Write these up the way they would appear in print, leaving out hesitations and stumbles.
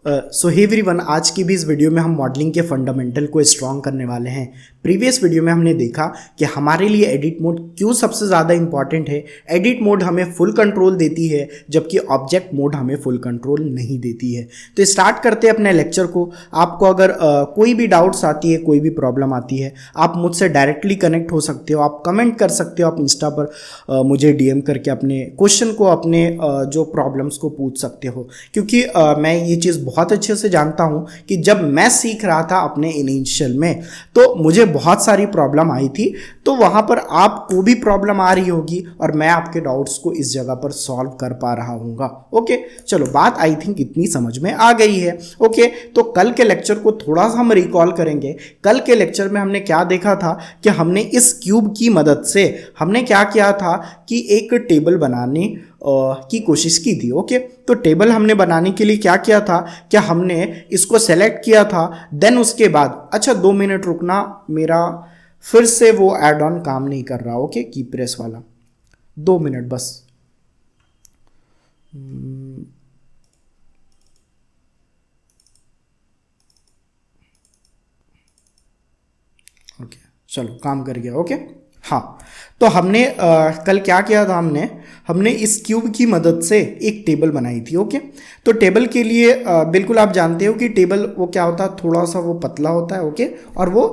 सो hey everyone, आज की भी इस वीडियो में हम मॉडलिंग के फंडामेंटल को स्ट्रॉन्ग करने वाले हैं। प्रीवियस वीडियो में हमने देखा कि हमारे लिए एडिट मोड क्यों सबसे ज़्यादा इंपॉर्टेंट है। एडिट मोड हमें फुल कंट्रोल देती है जबकि ऑब्जेक्ट मोड हमें फुल कंट्रोल नहीं देती है। तो स्टार्ट करते हैं अपने लेक्चर को। आपको अगर कोई भी डाउट्स आती है, कोई भी प्रॉब्लम आती है, आप मुझसे डायरेक्टली कनेक्ट हो सकते हो, आप कमेंट कर सकते हो, आप इंस्टा पर मुझे डीएम करके अपने क्वेश्चन को, अपने जो प्रॉब्लम्स को पूछ सकते हो। क्योंकि मैं ये चीज़ बहुत अच्छे से जानता हूँ कि जब मैं सीख रहा था अपने इनिशियल में तो मुझे बहुत सारी प्रॉब्लम आई थी, तो वहाँ पर आपको भी प्रॉब्लम आ रही होगी और मैं आपके डाउट्स को इस जगह पर सॉल्व कर पा रहा हूँगा। ओके, चलो बात आई थिंक इतनी समझ में आ गई है। ओके, तो कल के लेक्चर को थोड़ा सा हम रिकॉल करेंगे। कल के लेक्चर में हमने क्या देखा था कि हमने इस क्यूब की मदद से हमने क्या किया था कि एक टेबल बनाने की कोशिश की थी। ओके, तो टेबल हमने बनाने के लिए क्या किया था कि हमने इसको सेलेक्ट किया था। देन उसके बाद, अच्छा 2 मिनट रुकना, मेरा फिर से वो ऐड ऑन काम नहीं कर रहा। ओके, की प्रेस वाला 2 मिनट बस। ओके, चलो काम कर गया। ओके, हाँ, तो हमने कल क्या किया था, हमने इस क्यूब की मदद से एक टेबल बनाई थी। ओके, तो टेबल के लिए बिल्कुल आप जानते हो कि टेबल वो क्या होता है, थोड़ा सा वो पतला होता है। ओके, और वो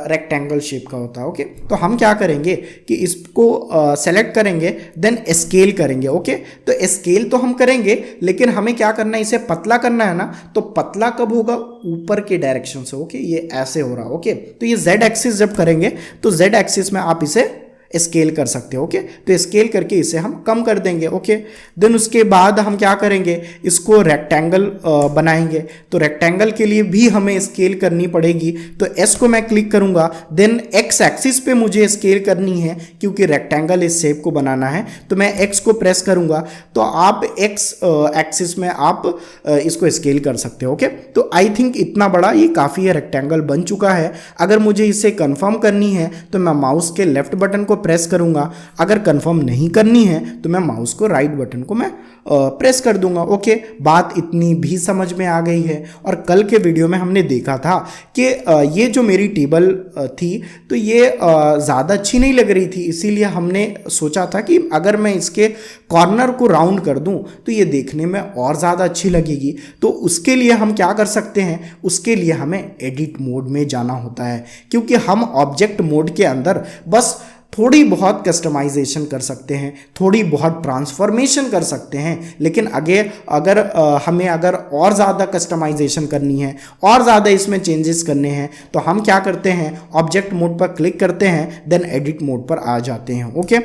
रेक्टेंगल शेप का होता है। ओके, तो हम क्या करेंगे कि इसको सेलेक्ट करेंगे, देन स्केल करेंगे। ओके, तो स्केल तो हम करेंगे, लेकिन हमें क्या करना है, इसे पतला करना है ना। तो पतला कब होगा, ऊपर के डायरेक्शन से। ओके, ये ऐसे हो रहा। ओके, तो ये जेड एक्सिस जब करेंगे तो जेड एक्सिस में आप इसे स्केल कर सकते हो। ओके, तो स्केल करके इसे हम कम कर देंगे। ओके, देन उसके बाद हम क्या करेंगे, इसको रेक्टेंगल बनाएंगे। तो रेक्टेंगल के लिए भी हमें स्केल करनी पड़ेगी। तो एस को मैं क्लिक करूंगा, देन एक्स एक्सिस पे मुझे स्केल करनी है क्योंकि रेक्टेंगल इस शेप को बनाना है। तो मैं एक्स को प्रेस करूंगा तो आप एक्स एक्सिस में आप इसको स्केल कर सकते हो। ओके, तो आई थिंक इतना बड़ा ये काफ़ी है, रेक्टेंगल बन चुका है। अगर मुझे इसे कंफर्म करनी है तो मैं माउस के लेफ्ट बटन को प्रेस करूंगा। अगर कंफर्म नहीं करनी है तो मैं माउस को राइट बटन को मैं प्रेस कर दूंगा। ओके, बात इतनी भी समझ में आ गई है। और कल के वीडियो में हमने देखा था कि ये जो मेरी टेबल थी तो ये ज़्यादा अच्छी नहीं लग रही थी, इसीलिए हमने सोचा था कि अगर मैं इसके कॉर्नर को राउंड कर दूं तो ये देखने में और ज़्यादा अच्छी लगेगी। तो उसके लिए हम क्या कर सकते हैं, उसके लिए हमें एडिट मोड में जाना होता है, क्योंकि हम ऑब्जेक्ट मोड के अंदर बस थोड़ी बहुत कस्टमाइजेशन कर सकते हैं, थोड़ी बहुत ट्रांसफॉर्मेशन कर सकते हैं। लेकिन अगर हमें और ज़्यादा कस्टमाइजेशन करनी है, और ज़्यादा इसमें चेंजेस करने हैं, तो हम क्या करते हैं, ऑब्जेक्ट मोड पर क्लिक करते हैं, देन एडिट मोड पर आ जाते हैं। ओके,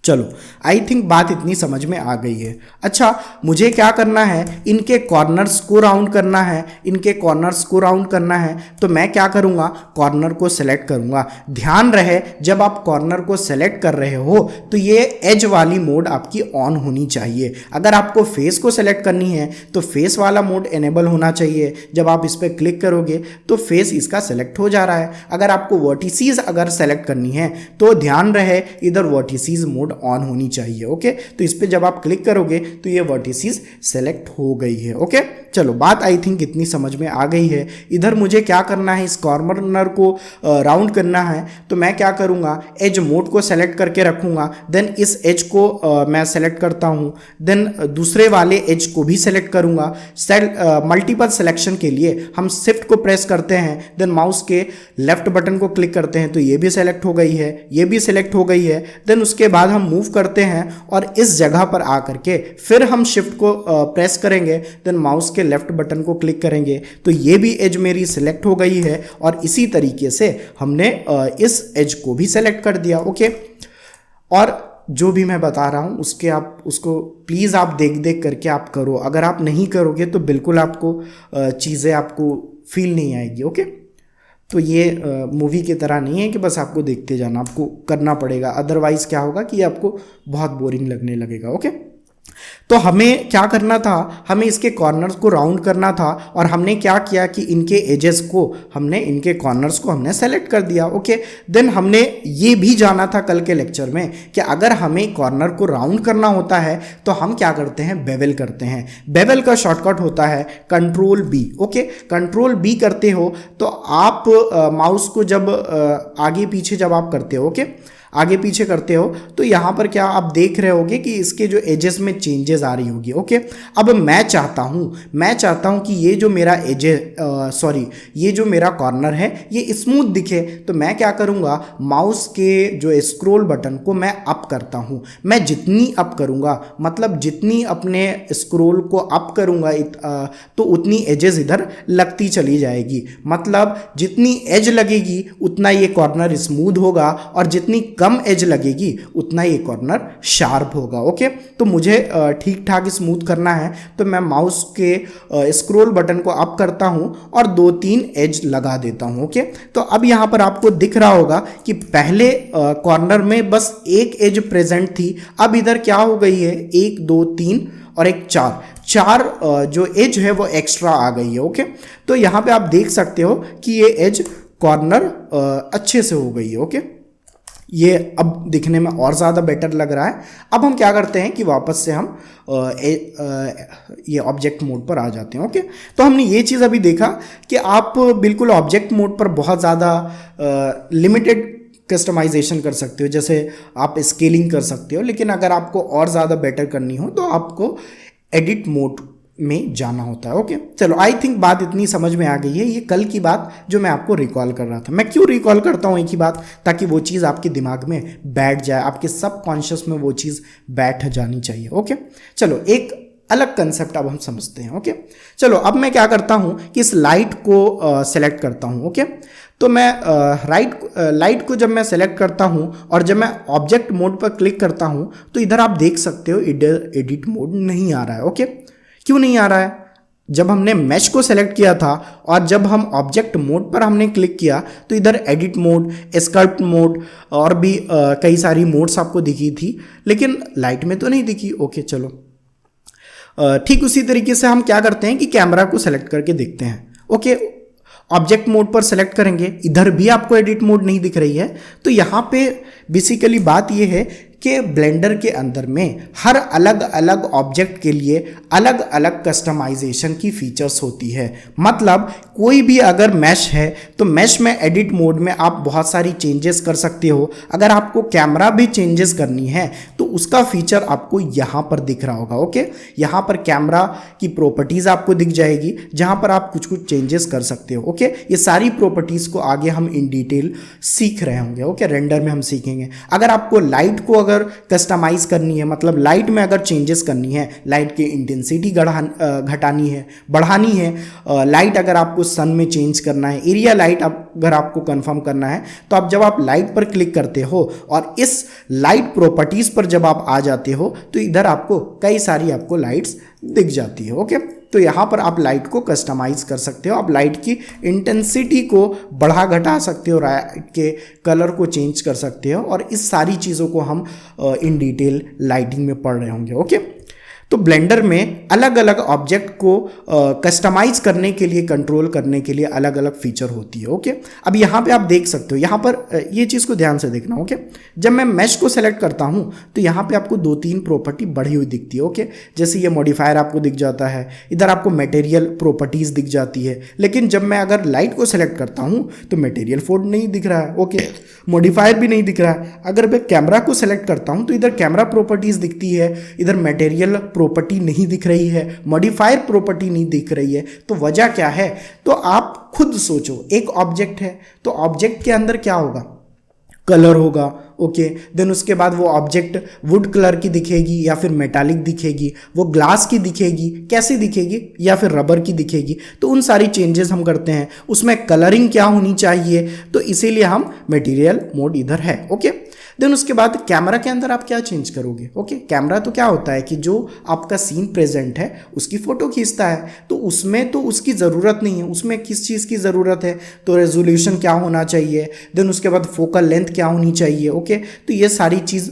चलो आई थिंक बात इतनी समझ में आ गई है। अच्छा, मुझे क्या करना है, इनके कॉर्नर्स को राउंड करना है, इनके कॉर्नर्स को राउंड करना है। तो मैं क्या करूँगा, कॉर्नर को सेलेक्ट करूँगा। ध्यान रहे, जब आप कॉर्नर को सेलेक्ट कर रहे हो तो ये एज वाली मोड आपकी ऑन होनी चाहिए। अगर आपको फेस को सेलेक्ट करनी है तो फेस वाला मोड एनेबल होना चाहिए। जब आप इस पर क्लिक करोगे तो फेस इसका सेलेक्ट हो जा रहा है। अगर आपको वर्टिसीज अगर सेलेक्ट करनी है तो ध्यान रहे, इधर वर्टिसीज मोड ऑन होनी चाहिए। ओके, तो इस पे जब आप क्लिक करोगे तो ये वर्टिसेस सेलेक्ट हो गई है। ओके, चलो बात आई थिंक इतनी समझ में आ गई है। इधर मुझे क्या करना है, इस कॉर्नर को राउंड करना है। तो मैं क्या करूंगा, एज मोड को सेलेक्ट करके रखूंगा। देन इस एज को मैं सेलेक्ट करता हूं, देन दूसरे वाले एज को भी सेलेक्ट करूंगा। मल्टीपल सिलेक्शन के लिए हम शिफ्ट को प्रेस करते हैं, देन माउस के लेफ्ट बटन को क्लिक करते हैं तो ये भी सेलेक्ट हो गई है, ये भी सेलेक्ट हो गई है। देन उसके बाद हम मूव करते हैं और इस जगह पर आकर के फिर हम शिफ्ट को प्रेस करेंगे, देन माउस के लेफ्ट बटन को क्लिक करेंगे तो ये भी एज मेरी सिलेक्ट हो गई है। और इसी तरीके से हमने इस एज को भी सेलेक्ट कर दिया। ओके, और जो भी मैं बता रहा हूँ उसको प्लीज़ आप देख करके आप करो। अगर आप नहीं करोगे तो बिल्कुल आपको चीज़ें आपको फील नहीं आएगी। ओके, तो ये मूवी की तरह नहीं है कि बस आपको देखते जाना, आपको करना पड़ेगा। अदरवाइज़ क्या होगा कि आपको बहुत बोरिंग लगने लगेगा। ओके, तो हमें क्या करना था, हमें इसके कॉर्नर्स को राउंड करना था और हमने क्या किया कि इनके एजेस को इनके कॉर्नर्स को हमने सेलेक्ट कर दिया। ओके, देन हमने ये भी जाना था कल के लेक्चर में कि अगर हमें कॉर्नर को राउंड करना होता है तो हम क्या करते हैं, बेवल करते हैं। बेवल का शॉर्टकट होता है control B. Okay, control B करते हो तो आप माउस को जब आगे पीछे जब आप करते हो, ओके, आगे पीछे करते हो तो यहाँ पर क्या आप देख रहे होगे कि इसके जो एजेस में चेंजेस आ रही होगी। ओके, अब मैं चाहता हूँ कि ये जो मेरा ये जो मेरा कॉर्नर है ये स्मूथ दिखे, तो मैं क्या करूँगा, माउस के जो स्क्रॉल बटन को मैं अप करता हूँ। मैं जितनी अप करूँगा, मतलब जितनी अपने स्क्रॉल को अप करूँगा तो उतनी एजेस इधर लगती चली जाएगी। मतलब जितनी एज लगेगी उतना ये कॉर्नर स्मूथ होगा और जितनी कम एज लगेगी उतना ये कॉर्नर शार्प होगा। ओके, तो मुझे ठीक ठाक स्मूथ करना है तो मैं माउस के स्क्रॉल बटन को अप करता हूं और 2-3 एज लगा देता हूं। ओके, तो अब यहां पर आपको दिख रहा होगा कि पहले कॉर्नर में बस एक एज प्रेजेंट थी, अब इधर क्या हो गई है, 1 2 3 और एक 4 जो एज है वो एक्स्ट्रा आ गई है। ओके, तो यहां पे आप देख सकते हो कि ये एज कॉर्नर अच्छे से हो गई है। ओके, ये अब दिखने में और ज़्यादा बेटर लग रहा है। अब हम क्या करते हैं कि वापस से हम ये ऑब्जेक्ट मोड पर आ जाते हैं। ओके, तो हमने ये चीज़ अभी देखा कि आप बिल्कुल ऑब्जेक्ट मोड पर बहुत ज़्यादा लिमिटेड कस्टमाइजेशन कर सकते हो, जैसे आप स्केलिंग कर सकते हो, लेकिन अगर आपको और ज़्यादा बेटर करनी हो तो आपको एडिट मोड में जाना होता है। ओके, चलो, आई थिंक बात इतनी समझ में आ गई है। ये कल की बात जो मैं आपको रिकॉल कर रहा था। मैं क्यों रिकॉल करता हूँ एक ही बात, ताकि वो चीज़ आपके दिमाग में बैठ जाए, आपके सबकॉन्शियस में वो चीज़ बैठ जानी चाहिए। ओके, चलो, एक अलग कंसेप्ट अब हम समझते हैं। ओके, चलो, अब मैं क्या करता हूँ कि इस लाइट को सेलेक्ट करता हूँ। ओके, तो मैं लाइट को जब मैं सेलेक्ट करता हूँ और जब मैं ऑब्जेक्ट मोड पर क्लिक करता हूँ तो इधर आप देख सकते हो एडिट मोड नहीं आ रहा है। ओके, क्यों नहीं आ रहा है? जब हमने मैश को सेलेक्ट किया था और जब हम ऑब्जेक्ट मोड पर हमने क्लिक किया तो इधर एडिट मोड, स्कल्प्ट मोड और भी कई सारी मोड्स आपको दिखी थी, लेकिन लाइट में तो नहीं दिखी। ओके, चलो, ठीक उसी तरीके से हम क्या करते हैं कि कैमरा को सेलेक्ट करके देखते हैं। ओके, ऑब्जेक्ट मोड पर सेलेक्ट करेंगे, इधर भी आपको एडिट मोड नहीं दिख रही है। तो यहाँ पे बेसिकली बात ये है कि ब्लेंडर के अंदर में हर अलग अलग ऑब्जेक्ट के लिए अलग अलग कस्टमाइजेशन की फीचर्स होती है। मतलब कोई भी अगर मैश है तो मैश में एडिट मोड में आप बहुत सारी चेंजेस कर सकते हो। अगर आपको कैमरा भी चेंजेस करनी है तो उसका फीचर आपको यहाँ पर दिख रहा होगा। ओके, यहाँ पर कैमरा की प्रॉपर्टीज़ आपको दिख जाएगी जहाँ पर आप कुछ कुछ चेंजेस कर सकते हो। ओके, ये सारी प्रॉपर्टीज़ को आगे हम इन डिटेल सीख रहे होंगे। ओके, रेंडर में हम सीखेंगे। अगर आपको लाइट को अगर कस्टमाइज करनी है, मतलब लाइट में अगर चेंजेस करनी है, लाइट की इंटेंसिटी घटानी है, बढ़ानी है, लाइट अगर आपको सन में चेंज करना है, एरिया लाइट अगर आपको कंफर्म करना है, तो आप जब आप लाइट पर क्लिक करते हो और इस लाइट प्रॉपर्टीज पर जब आप आ जाते हो तो इधर आपको कई सारी आपको लाइट्स दिख जाती है। ओके, तो यहाँ पर आप लाइट को कस्टमाइज कर सकते हो, आप लाइट की इंटेंसिटी को बढ़ा घटा सकते हो, लाइट के कलर को चेंज कर सकते हो, और इस सारी चीज़ों को हम इन डिटेल लाइटिंग में पढ़ रहे होंगे। ओके, तो ब्लेंडर में अलग अलग ऑब्जेक्ट को कस्टमाइज करने के लिए, कंट्रोल करने के लिए अलग अलग फीचर होती है। ओके, अब यहाँ पे आप देख सकते हो, यहाँ पर ये चीज़ को ध्यान से देखना। ओके, जब मैं मैश को सेलेक्ट करता हूँ तो यहाँ पे आपको 2-3 प्रॉपर्टी बढ़ी हुई दिखती है। ओके, जैसे ये मॉडिफायर आपको दिख जाता है, इधर आपको मटेरियल प्रॉपर्टीज़ दिख जाती है, लेकिन जब मैं अगर लाइट को सेलेक्ट करता हूँ तो मटेरियल फोल्ड नहीं दिख रहा है। ओके, मॉडिफायर भी नहीं दिख रहा है। अगर मैं कैमरा को सेलेक्ट करता हूँ तो इधर कैमरा प्रॉपर्टीज़ दिखती है, इधर मटेरियल प्रॉपर्टी नहीं दिख रही है, मॉडिफायर प्रॉपर्टी नहीं दिख रही है। तो वजह क्या है? तो आप खुद सोचो, एक ऑब्जेक्ट है तो ऑब्जेक्ट के अंदर क्या होगा? कलर होगा। ओके, देन उसके बाद वो ऑब्जेक्ट वुड कलर की दिखेगी या फिर मेटालिक दिखेगी, वो ग्लास की दिखेगी, कैसी दिखेगी, या फिर रबर की दिखेगी। तो उन सारी चेंजेस हम करते हैं। उसमें कलरिंग क्या होनी चाहिए, तो इसीलिए हम मटेरियल मोड इधर है। ओके, देन उसके बाद कैमरा के अंदर आप क्या चेंज करोगे? ओके, कैमरा तो क्या होता है कि जो आपका सीन प्रेजेंट है उसकी फ़ोटो खींचता है, तो उसमें तो उसकी ज़रूरत नहीं है। उसमें किस चीज़ की ज़रूरत है? तो रेजोल्यूशन क्या होना चाहिए, देन उसके बाद फोकल लेंथ क्या होनी चाहिए। ओके, तो ये सारी चीज़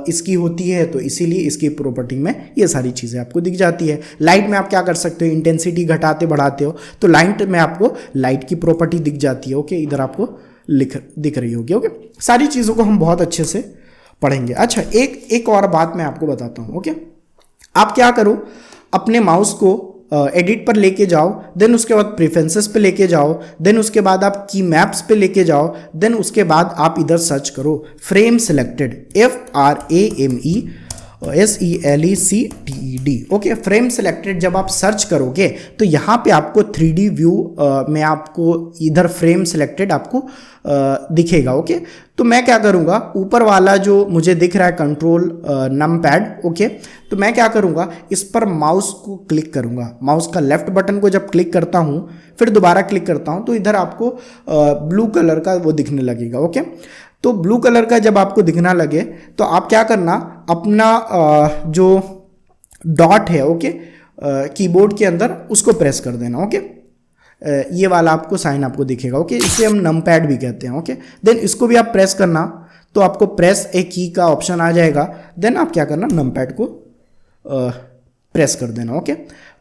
इसकी होती है, तो इसीलिए इसकी प्रॉपर्टी में ये सारी चीज़ें आपको दिख जाती है। लाइट में आप क्या कर सकते हो, इंटेंसिटी घटाते बढ़ाते हो, तो लाइट में आपको लाइट की प्रॉपर्टी दिख जाती है। ओके, इधर आपको दिख रही होगी। ओके, सारी चीज़ों को हम बहुत अच्छे से पढ़ेंगे। अच्छा, एक और बात मैं आपको बताता हूँ। ओके, आप क्या करो, अपने माउस को एडिट पर लेके जाओ, देन उसके बाद प्रेफरेंसेस पे लेके जाओ, देन उसके बाद आप की मैप्स पे लेके जाओ, देन उसके बाद आप इधर सर्च करो frame selected, FRAMESELECTED। Okay, frame selected जब आप सर्च करोगे तो यहाँ पे आपको 3D व्यू में आपको इधर फ्रेम सिलेक्टेड आपको दिखेगा। ओके, तो मैं क्या करूँगा, ऊपर वाला जो मुझे दिख रहा है कंट्रोल नमपैड, ओके, तो मैं क्या करूँगा, इस पर माउस को क्लिक करूँगा। माउस का लेफ्ट बटन को जब क्लिक करता हूँ, फिर दोबारा क्लिक करता हूँ, तो इधर आपको ब्लू कलर का वो दिखने लगेगा। ओके, तो ब्लू कलर का जब आपको दिखना लगे तो आप क्या करना, अपना जो डॉट है, ओके, कीबोर्ड के अंदर उसको प्रेस कर देना। ओके, ये वाला आपको साइन आपको दिखेगा। ओके, इसे हम नमपैड भी कहते हैं। ओके, देन इसको भी आप प्रेस करना, तो आपको प्रेस ए की का ऑप्शन आ जाएगा। देन आप क्या करना, नमपैड को प्रेस कर देना। ओके,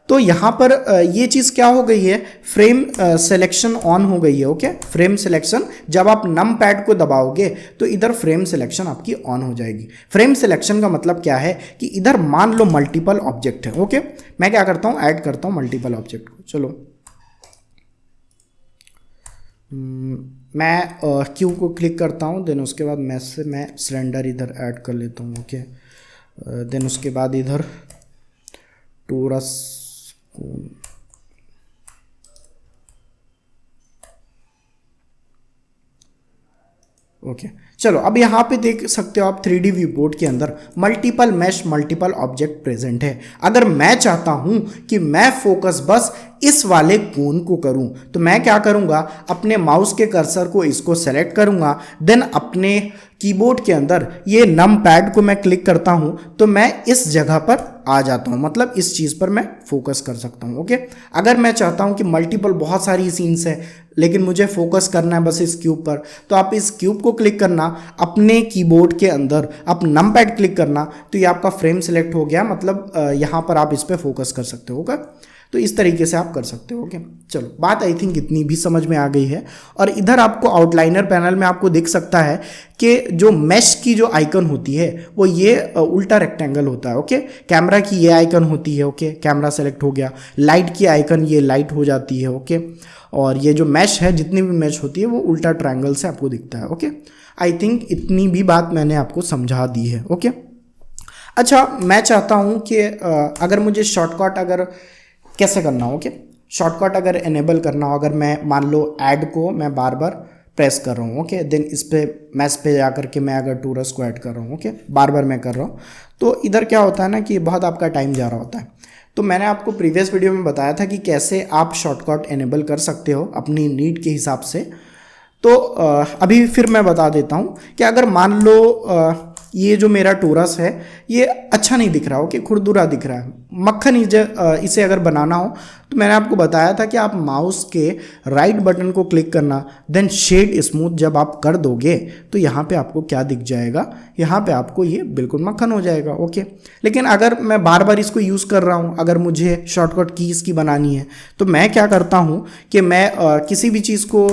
तो यहाँ पर ये चीज़ क्या हो गई है, फ्रेम सिलेक्शन ऑन हो गई है। ओके, फ्रेम सिलेक्शन जब आप नम पैड को दबाओगे तो इधर फ्रेम सिलेक्शन आपकी ऑन हो जाएगी। फ्रेम सिलेक्शन का मतलब क्या है कि इधर मान लो मल्टीपल ऑब्जेक्ट है। ओके, मैं क्या करता हूँ, ऐड करता हूँ मल्टीपल ऑब्जेक्ट को। चलो मैं क्यू को क्लिक करता हूँ, देन उसके बाद मैश से मैं सिलेंडर इधर ऐड कर लेता हूँ। ओके, देन उसके बाद इधर टोरस ओके, चलो अब यहाँ पे देख सकते हो आप 3D व्यू बोर्ड के अंदर multiple mesh multiple object present है। अगर मैं चाहता हूँ कि मैं फोकस बस इस वाले कोन को करूँ, तो मैं क्या करूँगा, अपने माउस के कर्सर को इसको सेलेक्ट करूँगा, देन अपने कीबोर्ड के अंदर ये नम पैड को मैं क्लिक करता हूँ, तो मैं इस जगह पर आ जाता हूँ, मतलब इस चीज़ पर मैं फोकस कर सकता हूँ। ओके, अगर मैं चाहता हूँ कि मल्टीपल बहुत सारी सीन्स है लेकिन मुझे फोकस करना है बस इस क्यूब पर, तो आप इस क्यूब को क्लिक करना, अपने कीबोर्ड के अंदर आप नम पैड क्लिक करना, तो ये आपका फ्रेम सिलेक्ट हो गया, मतलब यहाँ पर आप इस पर फोकस कर सकते हो। ओके, तो इस तरीके से आप कर सकते हो। ओके, चलो बात आई थिंक इतनी भी समझ में आ गई है। और इधर आपको आउटलाइनर पैनल में आपको दिख सकता है कि जो मैश की जो आइकन होती है वो ये उल्टा रेक्टेंगल होता है। ओके, कैमरा की ये आइकन होती है। ओके, कैमरा सेलेक्ट हो गया। लाइट की आइकन ये लाइट हो जाती है। ओके, और ये जो मैश है, जितनी भी मैश होती है वो उल्टा ट्रायंगल से आपको दिखता है। ओके, आई थिंक इतनी भी बात मैंने आपको समझा दी है। ओके, अच्छा मैं चाहता हूँ कि अगर मुझे शॉर्टकट अगर कैसे करना हो, ओके, शॉर्टकट अगर इनेबल करना हो, अगर मैं मान लो ऐड को मैं बार बार प्रेस कर रहा हूँ, ओके, देन इस पे मैश पे जा करके मैं अगर टूरस को ऐड कर रहा हूँ, ओके, बार बार मैं कर रहा हूँ, तो इधर क्या होता है ना कि बहुत आपका टाइम जा रहा होता है। तो मैंने आपको प्रीवियस वीडियो में बताया था कि कैसे आप शॉर्टकट इनेबल कर सकते हो अपनी नीड के हिसाब से। तो अभी फिर मैं बता देता हूँ कि अगर मान लो ये जो मेरा टोरस है ये अच्छा नहीं दिख रहा हो, कि खुरदुरा दिख रहा है, मक्खन इसे अगर बनाना हो, तो मैंने आपको बताया था कि आप माउस के राइट बटन को क्लिक करना, देन शेड स्मूथ जब आप कर दोगे तो यहाँ पे आपको क्या दिख जाएगा, यहाँ पे आपको ये बिल्कुल मक्खन हो जाएगा। ओके, लेकिन अगर मैं बार बार इसको यूज़ कर रहा हूँ, अगर मुझे शॉर्टकट की इसकी बनानी है, तो मैं क्या करता हूँ कि मैं किसी भी चीज़ को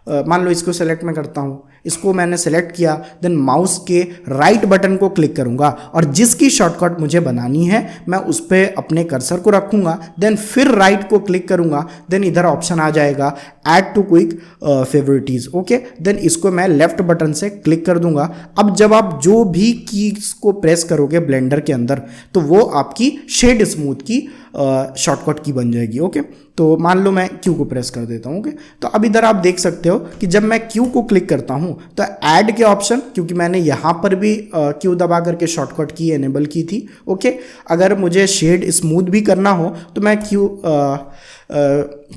मान लो इसको सेलेक्ट मैं करता हूँ, इसको मैंने सेलेक्ट किया, देन माउस के राइट बटन को क्लिक करूँगा और जिसकी शॉर्टकट मुझे बनानी है मैं उस पर अपने कर्सर को रखूँगा, देन फिर राइट को क्लिक करूँगा, देन इधर ऑप्शन आ जाएगा add to quick favourites. Okay, then इसको मैं लेफ्ट बटन से क्लिक कर दूंगा। अब जब आप जो भी कीज को प्रेस करोगे ब्लेंडर के अंदर, तो वो आपकी शेड स्मूथ की शॉर्टकट की बन जाएगी। ओके, तो मान लो मैं क्यू को प्रेस कर देता हूँ। ओके, तो अब इधर आप देख सकते हो कि जब मैं क्यू को क्लिक करता हूँ तो ऐड के ऑप्शन, क्योंकि मैंने यहाँ पर भी क्यू दबा करके शॉर्टकट की एनेबल की थी। ओके, अगर मुझे शेड स्मूथ भी करना हो तो मैं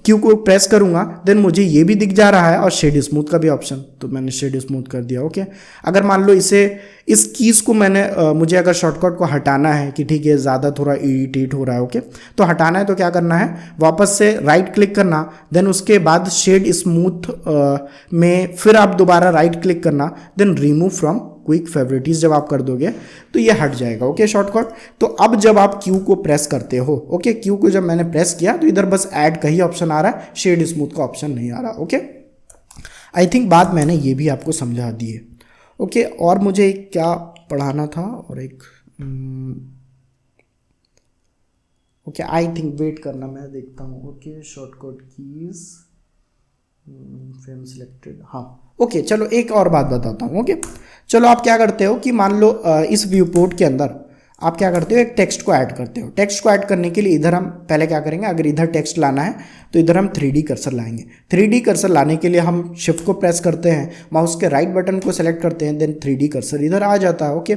क्यू को प्रेस करूँगा, देन मुझे ये भी दिख जा रहा है और शेड स्मूथ का भी ऑप्शन, तो मैंने शेड स्मूथ कर दिया। ओके, अगर मान लो इस कीज़ को मैंने मुझे अगर शॉर्टकट को हटाना है कि ठीक है ज़्यादा थोड़ा इरिटेट हो रहा है, ओके, तो हटाना है तो क्या करना है, वापस से राइट क्लिक करना, देन उसके बाद शेड स्मूथ में फिर आप दोबारा राइट क्लिक करना, देन रिमूव फ्रॉम क्विक फेवरेटिज जब आप कर दोगे तो ये हट जाएगा। Okay shortcut. तो अब जब आप क्यू को प्रेस करते हो, ओके क्यू को जब मैंने प्रेस किया तो इधर बस ऐड का ही ऑप्शन आ रहा है, शेड स्मूथ का ऑप्शन नहीं आ रहा। ओके आई थिंक बात मैंने ये भी आपको समझा दी है। ओके और मुझे क्या पढ़ाना था और एक ओके आई थिंक वेट करना, मैं देखता हूँ। Okay shortcut keys frame selected, हाँ ओके चलो एक और बात बताता हूँ। ओके चलो आप क्या करते हो कि मान लो इस व्यू पोर्ट के अंदर आप क्या करते हो, एक टेक्स्ट को ऐड करते हो। टेक्स्ट को ऐड करने के लिए इधर हम पहले क्या करेंगे, अगर इधर टेक्स्ट लाना है तो इधर हम 3D कर्सर लाएंगे। 3D कर्सर लाने के लिए हम शिफ्ट को प्रेस करते हैं, माउस के राइट बटन को सेलेक्ट करते हैं, देन 3D कर्सर इधर आ जाता है। ओके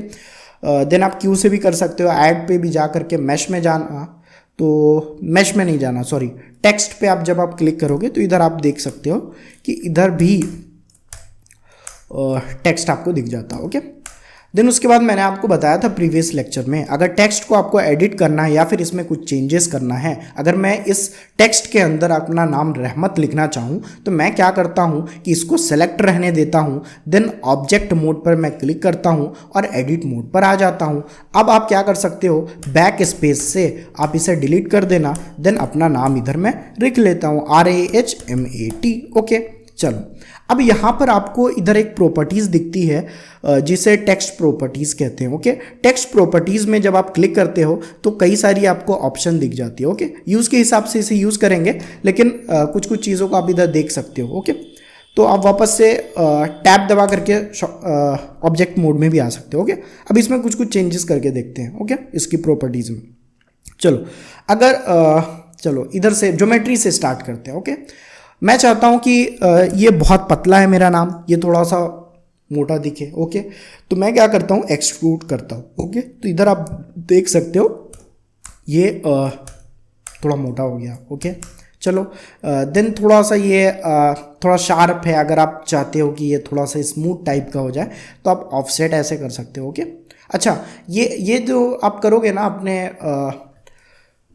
देन आप क्यू से भी कर सकते हो, ऐड पे भी जा करके मैश में जाना, तो मैश में नहीं जाना सॉरी, टेक्स्ट पे आप जब आप क्लिक करोगे तो इधर आप देख सकते हो कि इधर भी टेक्स्ट आपको दिख जाता है। ओके देन उसके बाद मैंने आपको बताया था प्रीवियस लेक्चर में, अगर टेक्स्ट को आपको एडिट करना है या फिर इसमें कुछ चेंजेस करना है, अगर मैं इस टेक्स्ट के अंदर अपना नाम रहमत लिखना चाहूँ तो मैं क्या करता हूँ कि इसको सेलेक्ट रहने देता हूँ, देन ऑब्जेक्ट मोड पर मैं क्लिक करता हूँ और एडिट मोड पर आ जाता हूँ। अब आप क्या कर सकते हो, बैक स्पेस से आप इसे डिलीट कर देना, देन अपना नाम इधर मैं लिख लेता हूँ RAHMAT। ओके चलो अब यहाँ पर आपको इधर एक प्रॉपर्टीज़ दिखती है जिसे टेक्स्ट प्रॉपर्टीज़ कहते हैं। ओके टेक्स्ट प्रॉपर्टीज़ में जब आप क्लिक करते हो तो कई सारी आपको ऑप्शन दिख जाती है। ओके यूज़ के हिसाब से इसे यूज़ करेंगे, लेकिन कुछ कुछ चीज़ों को आप इधर देख सकते हो। ओके तो आप वापस से टैब दबा करके ऑब्जेक्ट मोड में भी आ सकते हो। ओके अब इसमें कुछ कुछ चेंजेस करके देखते हैं। ओके इसकी प्रॉपर्टीज़ में चलो अगर चलो इधर से ज्योमेट्री से स्टार्ट करते हैं। ओके मैं चाहता हूँ कि ये बहुत पतला है मेरा नाम, ये थोड़ा सा मोटा दिखे। ओके तो मैं क्या करता हूँ, एक्सट्रूड करता हूँ। ओके तो इधर आप देख सकते हो ये थोड़ा मोटा हो गया। ओके चलो देन थोड़ा सा ये थोड़ा शार्प है, अगर आप चाहते हो कि ये थोड़ा सा स्मूथ टाइप का हो जाए तो आप ऑफसेट ऐसे कर सकते हो। ओके अच्छा ये जो आप करोगे ना अपने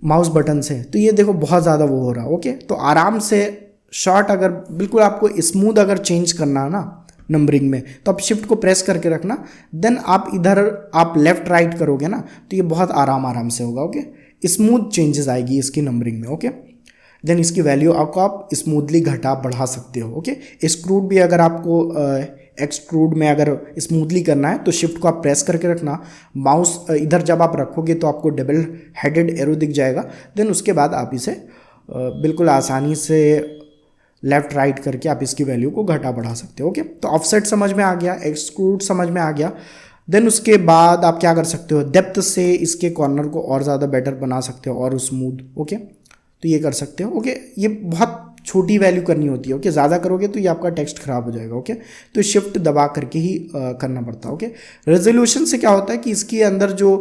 माउस बटन से, तो ये देखो बहुत ज़्यादा वो हो रहा है। ओके तो आराम से शॉर्ट, अगर बिल्कुल आपको स्मूथ अगर चेंज करना है ना नंबरिंग में, तो आप शिफ्ट को प्रेस करके रखना, देन आप इधर आप लेफ्ट राइट करोगे ना तो ये बहुत आराम से होगा। ओके स्मूथ चेंजेस आएगी इसकी नंबरिंग में। ओके देन इसकी वैल्यू आपको आप स्मूथली घटा बढ़ा सकते हो। ओके एक्सट्रूड भी अगर आपको एक्सट्रूड में अगर स्मूथली करना है तो शिफ्ट को आप प्रेस करके रखना, माउस इधर जब आप रखोगे तो आपको डबल हेडेड एरो दिख जाएगा, देन उसके बाद आप इसे बिल्कुल आसानी से लेफ्ट राइट करके आप इसकी वैल्यू को घटा बढ़ा सकते हो। ओके तो ऑफसेट समझ में आ गया, एक्सट्रूड समझ में आ गया, देन उसके बाद आप क्या कर सकते हो, डेप्थ से इसके कॉर्नर को और ज़्यादा बेटर बना सकते हो और स्मूथ। ओके तो ये कर सकते हो। ओके ये बहुत छोटी वैल्यू करनी होती है। ओके ज़्यादा करोगे तो ये आपका टेक्स्ट खराब हो जाएगा। ओके तो शिफ्ट दबा करके ही करना पड़ता है। ओके रेजोल्यूशन से क्या होता है कि इसके अंदर जो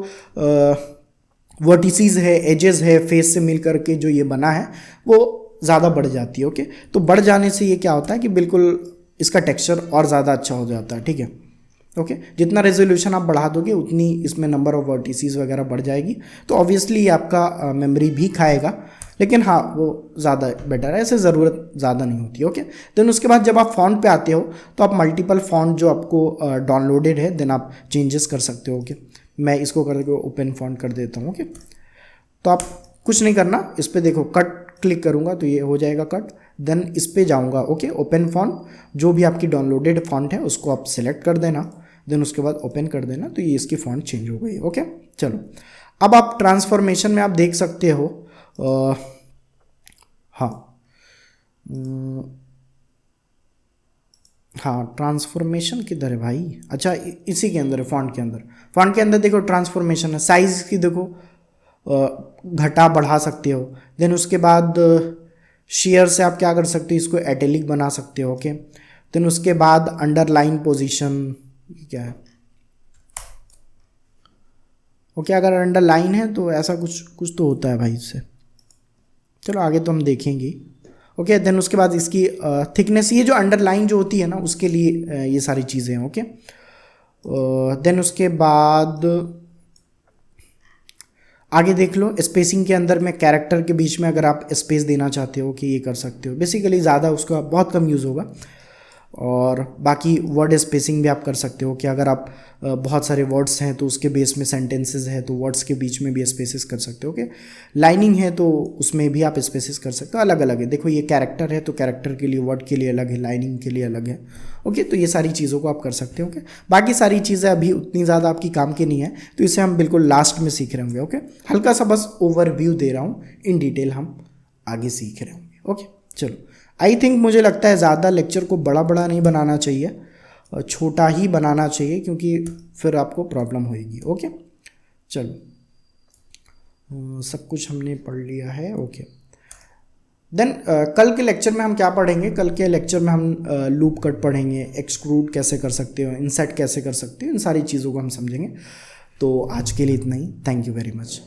वर्टिसेस है, एजेस है, फेस से मिल करके जो ये बना है वो ज़्यादा बढ़ जाती है। ओके तो बढ़ जाने से ये क्या होता है कि बिल्कुल इसका टेक्सचर और ज़्यादा अच्छा हो जाता है। ठीक है ओके जितना रेजोल्यूशन आप बढ़ा दोगे उतनी इसमें नंबर ऑफ वर्टिसेस वगैरह बढ़ जाएगी, तो ऑब्वियसली ये आपका मेमोरी भी खाएगा, लेकिन हाँ वो ज़्यादा बेटर है, ऐसे ज़रूरत ज़्यादा नहीं होती। ओके देन उसके बाद जब आप फॉन्ट पे आते हो तो आप मल्टीपल फॉन्ट जो आपको डाउनलोडेड है देन आप चेंजेस कर सकते हो। ओके मैं इसको करके ओपन फॉन्ट कर देता हूँ। ओके तो आप कुछ नहीं करना, इस पर देखो कट क्लिक करूँगा तो ये हो जाएगा कट, देन इस पे जाऊँगा। ओके ओपन फॉन्ट, जो भी आपकी डाउनलोडेड फॉन्ट है उसको आप सेलेक्ट कर देना, देन उसके बाद ओपन कर देना, तो ये इसकी फॉन्ट चेंज हो गई। ओके चलो अब आप ट्रांसफॉर्मेशन में आप देख सकते हो हाँ ट्रांसफॉर्मेशन किधर है भाई, अच्छा इसी के अंदर है, फॉन्ट के अंदर। फॉन्ट के अंदर देखो ट्रांसफॉर्मेशन है, साइज़ की देखो घटा बढ़ा सकते हो, देन उसके बाद शेयर से आप क्या कर सकते हो, इसको एटेलिक बना सकते हो। ओके देन उसके बाद अंडरलाइन पोजीशन क्या है, ओके अगर अंडरलाइन है तो ऐसा कुछ तो होता है भाई इससे, चलो आगे तो हम देखेंगे। ओके देन उसके बाद इसकी थिकनेस, ये जो अंडरलाइन जो होती है ना उसके लिए ये सारी चीज़ें हैं। ओके देन उसके बाद आगे देख लो, स्पेसिंग के अंदर में कैरेक्टर के बीच में अगर आप स्पेस देना चाहते हो कि ये कर सकते हो, बेसिकली ज़्यादा उसका बहुत कम यूज़ होगा। और बाकी वर्ड स्पेसिंग भी आप कर सकते हो कि अगर आप बहुत सारे वर्ड्स हैं तो उसके बेस में सेंटेंसेस है तो वर्ड्स के बीच में भी स्पेसेस कर सकते हो। ओके, लाइनिंग है तो उसमें भी आप स्पेसेस कर सकते हो, अलग अलग है। देखो ये कैरेक्टर है तो कैरेक्टर के लिए वर्ड के लिए अलग है, लाइनिंग के लिए अलग है। ओके, तो ये सारी चीज़ों को आप कर सकते हो। ओके, बाकी सारी चीज़ें अभी उतनी ज़्यादा आपकी काम की नहीं है, तो इसे हम बिल्कुल लास्ट में सीख रहे होंगे। ओके, हल्का सा बस ओवरव्यू दे रहा हूँ, इन डिटेल हम आगे सीख रहे होंगे। ओके, चलो, आई थिंक मुझे लगता है ज़्यादा लेक्चर को बड़ा बड़ा नहीं बनाना चाहिए, छोटा ही बनाना चाहिए, क्योंकि फिर आपको प्रॉब्लम होएगी। ओके, चलो, सब कुछ हमने पढ़ लिया है। ओके, देन कल के लेक्चर में हम क्या पढ़ेंगे? कल के लेक्चर में हम लूप कट पढ़ेंगे, एक्सक्लूड कैसे कर सकते हो, इंसर्ट कैसे कर सकते हो, इन सारी चीज़ों को हम समझेंगे। तो आज के लिए इतना ही। Thank you very much.